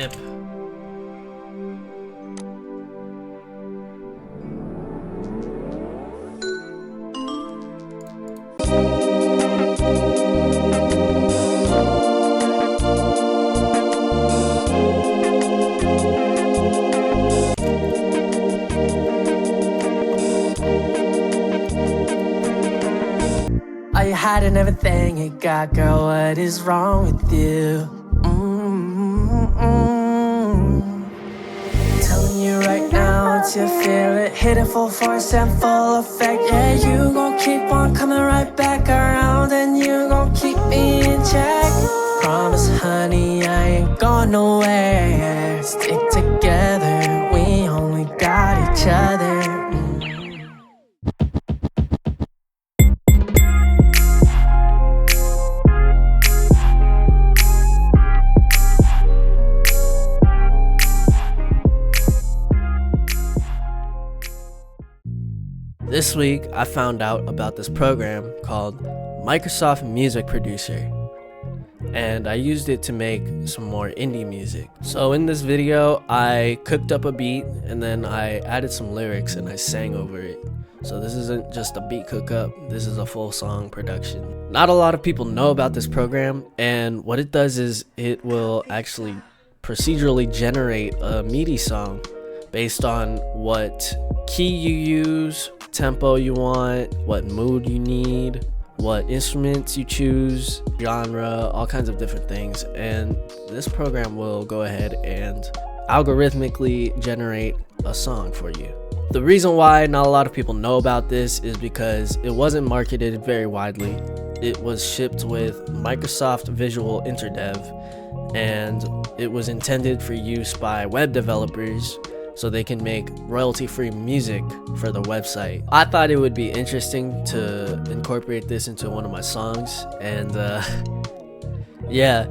Skip. Are you hiding everything you got, girl? What is wrong with you? Telling you right now to feel it, hit it full force and full effect. Yeah, you gon' keep on coming right back around, and you gon' keep me in check. Promise, honey, I ain't going nowhere. Stick together, we only got each other. This week, I found out about this program called Microsoft Music Producer, and I used it to make some more indie music. So in this video, I cooked up a beat and then I added some lyrics and I sang over it. So this isn't just a beat cook up, this is a full song production. Not a lot of people know about this program, and what it does is it will actually procedurally generate a MIDI song based on what key you use, tempo you want, what mood you need, what instruments you choose, genre, all kinds of different things. And this program will go ahead and algorithmically generate a song for you. The reason why not a lot of people know about this is because it wasn't marketed very widely. It was shipped with Microsoft Visual InterDev, and it was intended for use by web developers so they can make royalty-free music for their website. I thought it would be interesting to incorporate this into one of my songs, and yeah,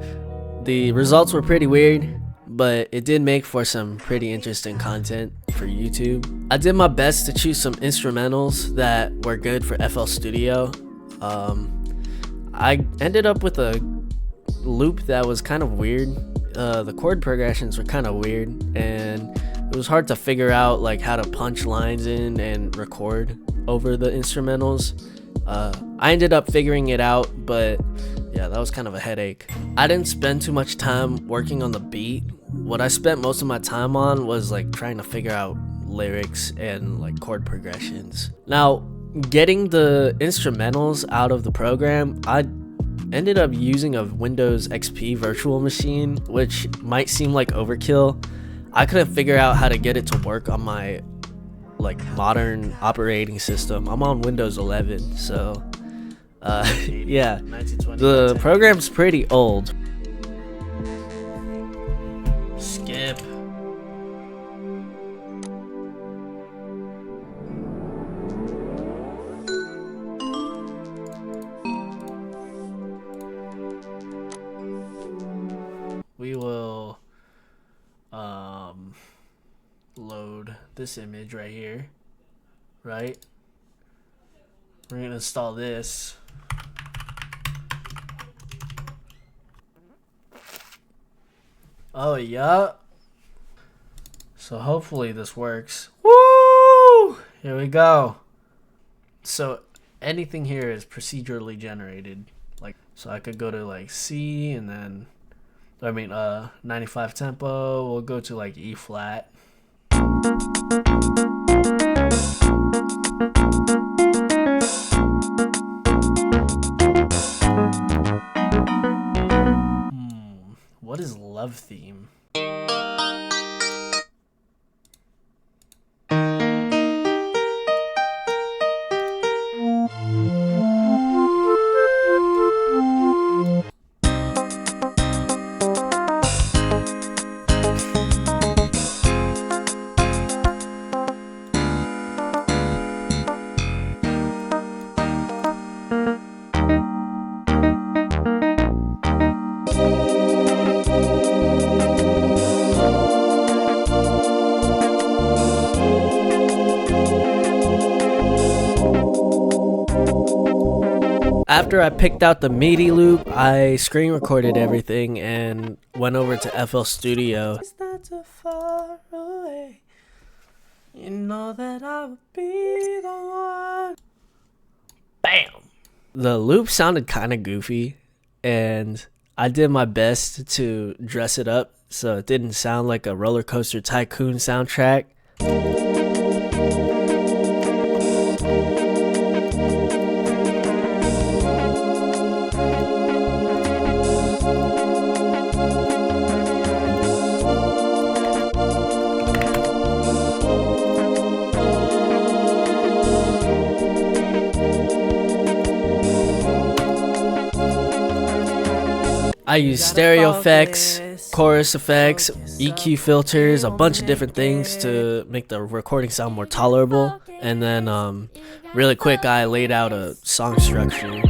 the results were pretty weird, but it did make for some pretty interesting content for YouTube. I did my best to choose some instrumentals that were good for FL Studio. I ended up with a loop that was kind of weird. The chord progressions were kind of weird, and it was hard to figure out like how to punch lines in and record over the instrumentals. I ended up figuring it out, but yeah, that was kind of a headache. I didn't spend too much time working on the beat. What I spent most of my time on was like trying to figure out lyrics and like chord progressions. Now, getting the instrumentals out of the program, I ended up using a Windows XP virtual machine, which might seem like overkill. I couldn't figure out how to get it to work on my like modern operating system. I'm on Windows 11, so yeah, the program's pretty old. Skip. We will load this image right here, right? We're gonna install this. Oh yeah. So hopefully this works. Woo! Here we go. So anything here is procedurally generated. Like, so I could go to like C and then 95 tempo. We'll go to like E flat. What is love theme? After I picked out the MIDI loop, I screen recorded everything and went over to FL Studio. It's not too far away. You know that I would be the one. Bam! The loop sounded kind of goofy, and I did my best to dress it up so it didn't sound like a Roller Coaster Tycoon soundtrack. I use stereo effects, chorus effects, EQ filters, a bunch of different things to make the recording sound more tolerable. And then really quick, I laid out a song structure.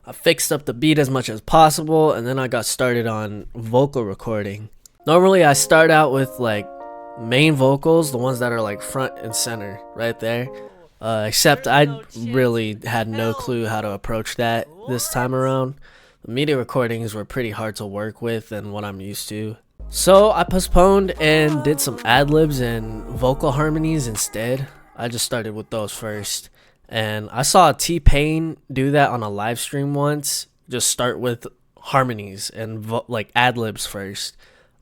I fixed up the beat as much as possible, and then I got started on vocal recording. Normally I start out with like main vocals, the ones that are like front and center right there, except I really had no clue how to approach that this time around. The MIDI recordings were pretty hard to work with than what I'm used to, so I postponed and did some ad-libs and vocal harmonies instead. I just started with those first. And I saw T-Pain do that on a live stream once. Just start with harmonies and like ad-libs first.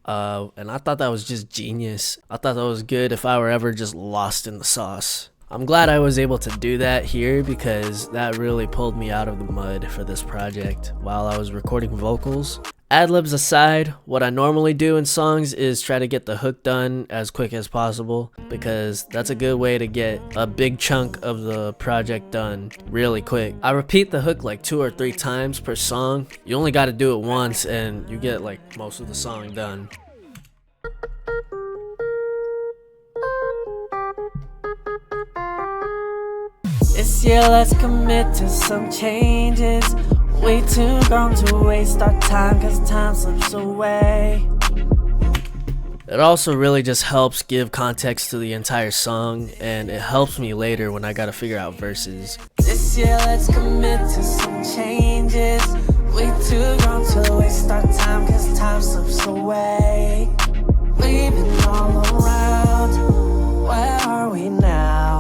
And I thought that was just genius. I thought that was good if I were ever just lost in the sauce. I'm glad I was able to do that here because that really pulled me out of the mud for this project while I was recording vocals. Ad-libs aside, what I normally do in songs is try to get the hook done as quick as possible because that's a good way to get a big chunk of the project done really quick. I repeat the hook like 2 or 3 times per song. You only got to do it once and you get like most of the song done. This year let's commit to some changes. Way too grown to waste our time, cause time slips away. It also really just helps give context to the entire song, and it helps me later when I gotta figure out verses. This year let's commit to some changes. Way too grown to waste our time, cause time slips away. We've been all around, where are we now?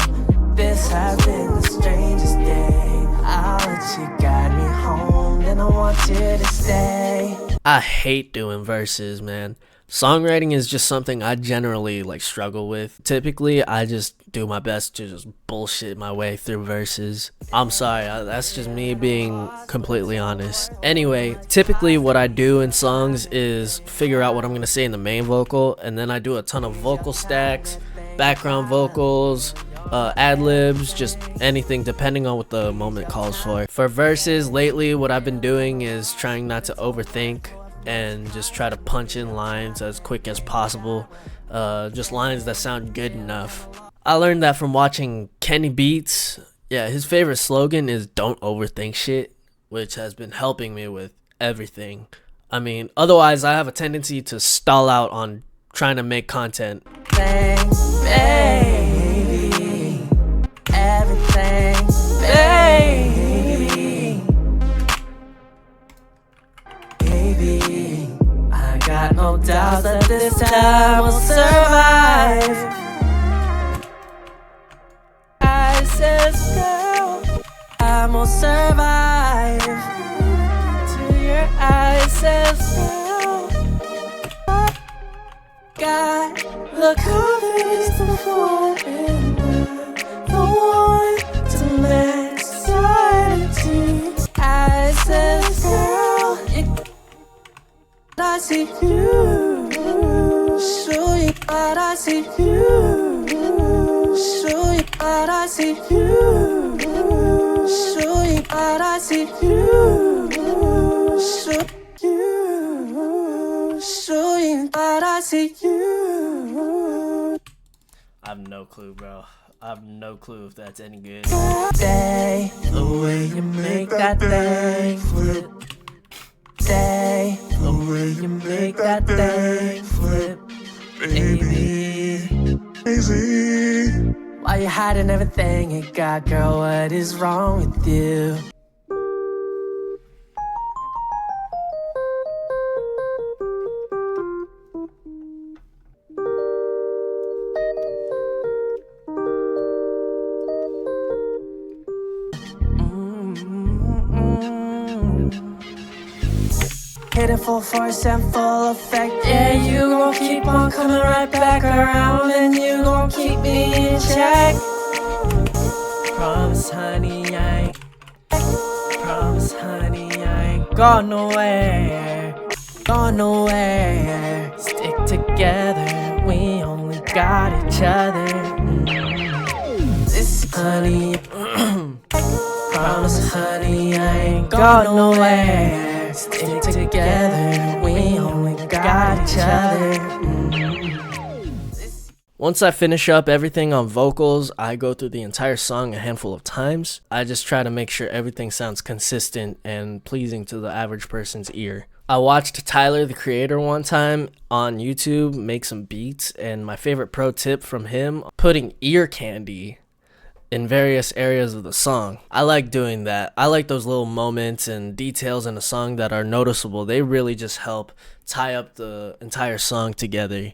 This has been the strangest day. I'll let you guide me home, and I want you to stay. I hate doing verses, man. Songwriting is just something I generally like struggle with. Typically, I just do my best to just bullshit my way through verses. I'm sorry, that's just me being completely honest. Anyway, typically what I do in songs is figure out what I'm gonna say in the main vocal, and then I do a ton of vocal stacks, background vocals, ad-libs, just anything depending on what the moment calls for. For verses, lately what I've been doing is trying not to overthink and just try to punch in lines as quick as possible, just lines that sound good enough. I learned that from watching Kenny Beats. Yeah, his favorite slogan is "Don't overthink shit," which has been helping me with everything. I mean, otherwise I have a tendency to stall out on trying to make content. Bang, baby, everything, baby, baby. I got no doubt that this time we'll survive. I says, girl, I'm gonna survive. To your eyes, says, girl, got the confidence to fall in love, the one to make society. I says, girl, I see you, show you what I see you, show you what I see you, show you what I see you, show you what I see you. have no clue, bro. I have no clue if that's any good. Day, the way you make that thing flip. Day, the way you make that thing flip. Baby, crazy. Why you hiding everything you got, girl? What is wrong with you? Hit it full force and full effect. Yeah, you gon' keep on coming right back around, and you gon' keep me in check. Promise, honey, I ain't. Promise, honey, I ain't gone nowhere. Gone nowhere. Stick together, we only got each other. This honey. Promise, honey, I ain't gone nowhere. Stick together, we only got each other. Once I finish up everything on vocals, I go through the entire song a handful of times. I just try to make sure everything sounds consistent and pleasing to the average person's ear. I watched Tyler, the Creator, one time on YouTube make some beats, and my favorite pro tip from him, putting ear candy in various areas of the song. I like doing that. I like those little moments and details in a song that are noticeable. They really just help tie up the entire song together.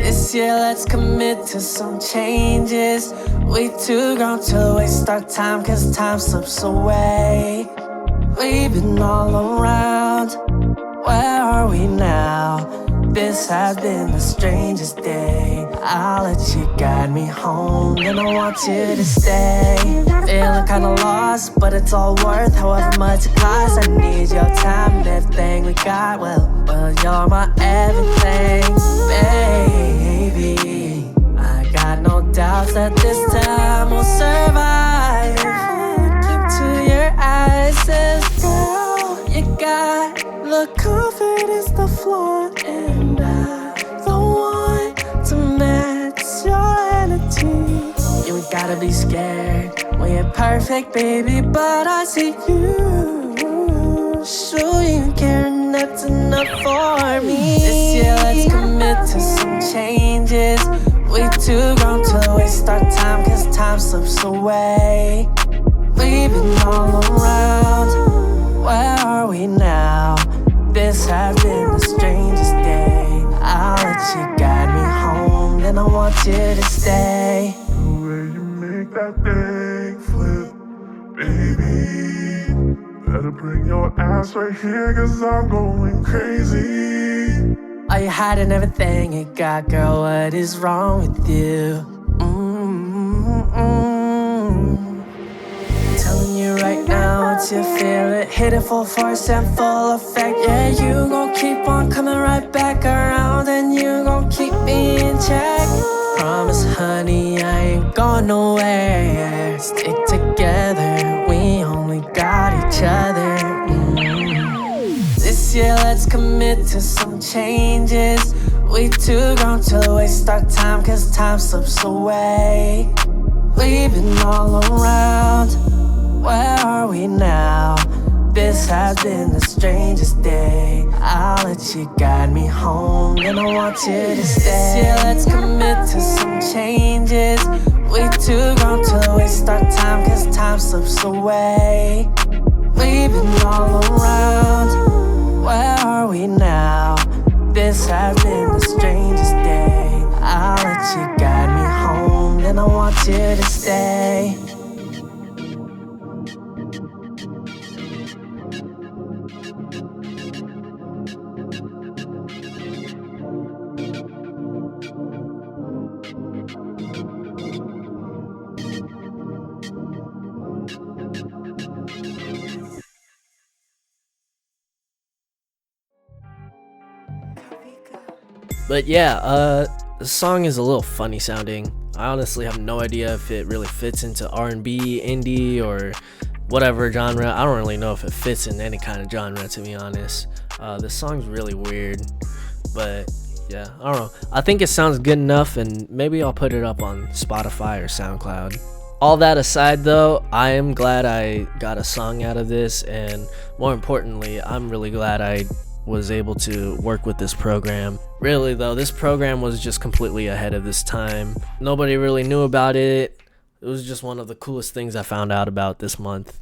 This year, let's commit to some changes. We too grown to waste our time, cause time slips away. We've been all around, where are we now? This has been the strangest day. I'll let you guide me home, then I want you to stay. Feeling kinda lost, but it's all worth however much it costs. I need your time and everything we got. Well, you're my everything, baby. I got no doubts that this time we'll survive. Look into your eyes, says, girl, you got the confidence, the flaw, and I'm the one to match your energy. You ain't gotta be scared, we ain't perfect, baby, but I see you. Sure you care, and that's enough for me. This year, let's commit to some changes. We too grown to waste our time, cause time slips away. We've been all around, where are we now? This has been the strangest day. I'll let you guide me home, then I want you to stay. The way you make that thing flip, baby. Better bring your ass right here, cause I'm going crazy. Are you hiding everything you got, girl? What is wrong with you? Telling you right now, once you feel it, hit it full force and full effect. Yeah, you gon' keep on coming right back around, and you gon' keep me in check. Promise, honey, I ain't gone nowhere. Stick together, we only got each other. This year, let's commit to some changes. We too grown to waste our time, cause time slips away. We've been all around, where are we now? This has been the strangest day. I'll let you guide me home, then I want you to stay. This year, let's commit to some changes. We too grown to waste our time, cause time slips away. We've been all around, where are we now? This has been the strangest day. I'll let you guide want you to stay. But yeah, the song is a little funny sounding. I honestly have no idea if it really fits into R&B, indie, or whatever genre. I don't really know if it fits in any kind of genre, to be honest. This song's really weird, but yeah, I don't know. I think it sounds good enough, and maybe I'll put it up on Spotify or SoundCloud. All that aside though, I am glad I got a song out of this, and more importantly, I'm really glad I was able to work with this program. Really though, this program was just completely ahead of this time. Nobody really knew about it. It was just one of the coolest things I found out about this month.